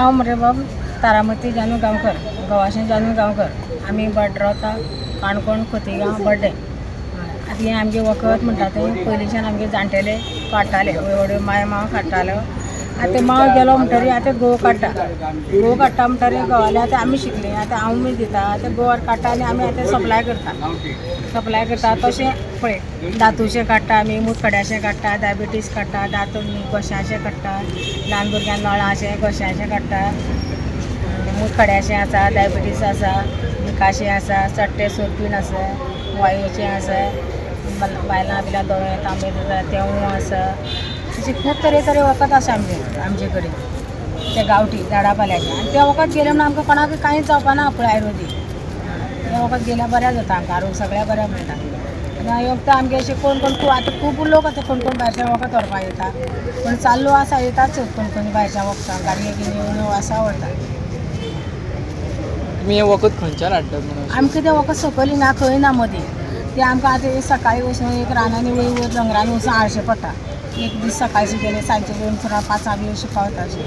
हांव मरे बाब तारामती जानू गांवकर, गवाशें जानू गांवकर. आमी बड्ड रावता काणकोण खोतीगांव बड्डे. आतां हें आमगे वखद म्हणटा तें पयलींच्यान आमगे जाणटेले काडटाले, व्हडल्यो माय माव काडटालो. आतां माव गेलो म्हणटरी आतां घोव काडटा म्हणटरी घोवाले आतां आमी शिकली. आतां हांव बी दिता आतां गोवर काडटा आनी आमी आतां सप्लाय करता. तशें पळय दातूचें काडटा आमी, मुतखड्याचें काडटा, डायबिटीज काडटा, दांत घोशाचें काडटा, ल्हान भुरग्यांक नळाचें घोशाचें काडटा, मुतखड्याचें आसा, डायबिटीज आसा, विकाशें आसा, चट्टे सोरपीण आसा, वायोचें आसा, बायलां बिलां दोळे तांबे जाता तेवूं आसा. अशें खूब तरे वखद आसा आमचे कडेन ते गांवठी झाडां पाल्याचें. आनी ते वखद गेले म्हणून आमकां कोणाकूय कांयच जावपाना पळय आयुर्वेदीक. ते वखद गेल्यार बऱ्या जाता आमकां, आरोग्य सगळ्याक बऱ्या मेळटा. आनी वखदां आमगे अशें कोण आतां खूब लोक आतां कोण भायरच्या वखद व्हरपाक येता, पूण चालू आसा येताच कोण भायरच्या वखदां गाडये घेवन आसा व्हरता. तुमी हें वखद खंयच्यान हाडटात म्हणून? आमकां तें वखद सकयल ना खंय ना मदीं. ते आमकां आतां सकाळीं वचून एक रानांनी वयर दोंगरांनी वचून हाडचें पडटा. एक दीस सकाळचें गेलें सांजचें येवन 5 बी अशें पावता. अशें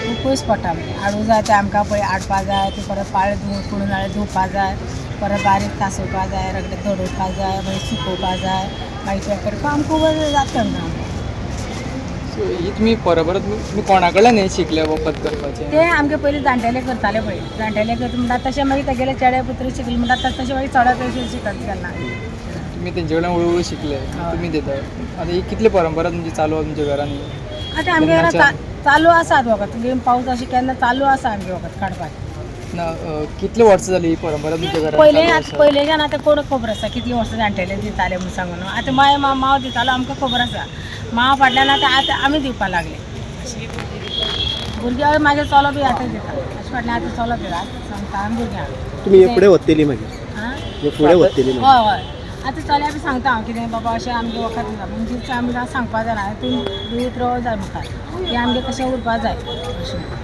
खूब पयस पडटा. हाडूं जाय तें आमकां पळय हाडपा जाय, ते परत पाळे पुणून नाल्यार धुवपा जाय, परत बारीक तासोवपा जाय, रगडे दडोवपा जाय, मागीर सुकोवपा जाय, मागीर तें करपा आमकां खूब जाता तेन्ना. सो ही तुमी बरोबर तुमी कोणा कडल्यान हें शिकले वखद करपाचें? ते आमगे पयलीं जाणटेले करताले पळय, जाणटेले करता म्हणटा तशें मागीर तेगेले चेडे पुत्री शिकले म्हणटा तशें मागीर चड तशें शिकत गेला. तुमी तेंचे कडल्यान हळू शिकले, तुमी दिता. आतां ही कितली परंपरा तुमची चालू आसा तुमच्या घरांनी? आतां आमगे घरा चालू आसात वखद. तुगे पावस अशें केन्ना चालू आसा आमगे वखद काडपाक. ना कितले वर्सां जाली ही परंपरा तुमच्या घरांत? पयलेच्यान आतां कोण खबर आसा कितलीं वर्सां जाणटेले दिताले म्हणून सांगून. आतां माव दितालो आमकां खबर आसा. माव फाटल्यान आतां आमी दिवपा लागले. भुरग्यां म्हागे चलो बी आतां दिता अशें फाटल्यान आतां चलो दिता सांगता आमी भुरग्यांक. तुमी हे फुडें व्हरतली मागीर फुडें व्हरतली? हय आतां चल्या बी सांगता हांव कितें बाबा अशें आमगे वखद दिता म्हणजे आमी सांगपा जाय तूं दिवत राव जाय मुखार. तें आमगे तशें उरपा जाय अशें.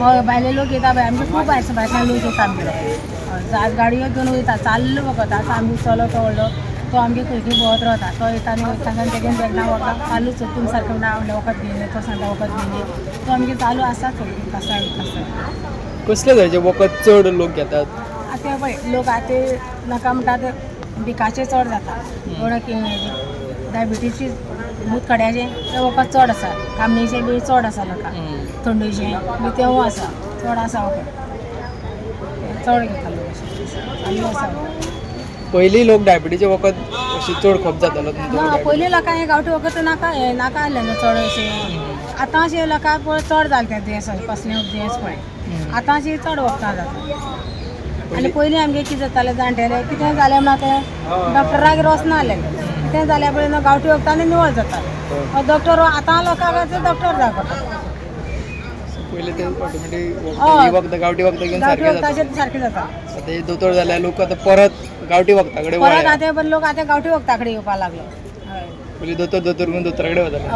हय भायले लोक येता पळय आमचे खूब भायल्यान लोक येता आमचे. गाडयो घेवन वयता चाल्लो वखद. आतां आमगे चलो तो व्हडलो तो आमगे खंय खंय भोंवत रावता. तो येता आनी वयता आनी तेगे बेगना वखद चालूच तुमी सारकें म्हणटा वखद घेवन तो सांगता वखद घेवन तो आमगे चालू आसाच विकासा. कसले तरेचे वखद चड लोक घेतात? आतां पळय लोक आतां नाका म्हणटा ते बिकाचें चड जाता, डायबिटीजची मुतखड्याचें तें वखद चड आसा, कामणेचें बी चड आसा लोकांक, थंडेचें बी तेवूय आसा चड आसा वखद. चड घेता लोक चालू आसा. पयलीं लोक डायबिटीचें वखद अशें चड खप जातालो तुमच्या? ना पयलीं लोकांक हें गांवठी वखद नाका आहलें न्हू चड अशें. आतां अशें लोकांक पळय चड जालें तें दुयेंस कसलें दुयेंस पळय. आतां अशीं चड वखदां जाता. आनी पयलीं आमगे कितें जातालें जाणटेले कितें जालें म्हणा तें डॉक्टराक वचनासलें. कितें जाल्या पळय गांवठी वखदांनी निवळ जाता. डॉक्टर आतां लोकांक डॉक्टर जाय पडटा. पयलीं ते ऑटोमॅटीक वखदां गांवठी वखदां घेवन सारकें जाता. आतां दोतोर जाल्यार लोक आतां परत गांवठी वखदा कडेन परत आतां लोक आतां गांवठी वखदा कडेन येवपाक लागलो. पयलीं दोतोर म्हणून दोतोरा कडेन वताले,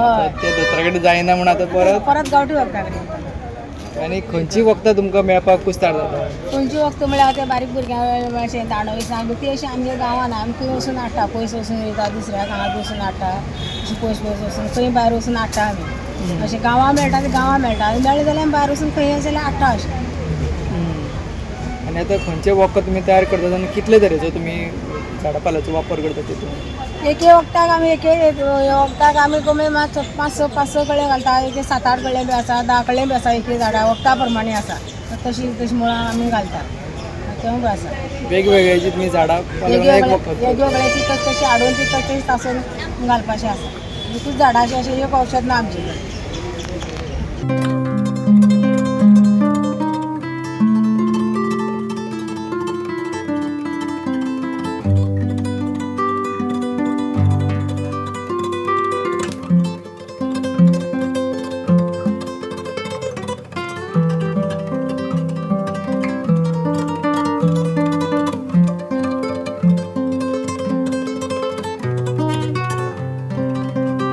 ते दोतोरा कडेन जायना म्हणून आतां परत गांवठी वखदा कडेन. आनी खंयची वखदां तुमकां मेळपाक कुस्तार जाता? खंयची वखद म्हळ्यार ते बारीक भुरग्यांक अशें दांडोयसान बी ती अशी आमच्या गांवांत आमी खंय वचून हाडटा. पयस वचून वयता दुसऱ्या गांवांत वचून हाडटा. अशी पयस वचून खंय भायर वचून हाडटा आमी. अशें गांवां मेळटा ते गांवां मेळटा मेळ्ळें जाल्यार आमी भायर वचून खंय जाल्यार हाडटा अशें. आनी आतां खंयचे वखद तुमी तयार करतात आनी कितले तरेचो तुमी झाडां पाल्याचो वापर करतात तितून? एक वखदाक आमी कमी 5-6 कळे घालता. एक 7-8 कळे बी आसा, 10 कळे बी आसा. एक झाडां वखदा प्रमाणे आसा तशी मुळां आमी घालता. तेवूय बी आसा वेगवेगळ्याची तुमी झाडां वेगवेगळ्याची तशी हाडून ती तशी तासून घालपाचें आसा. एकूच झाडां अशी एक औषध ना आमची.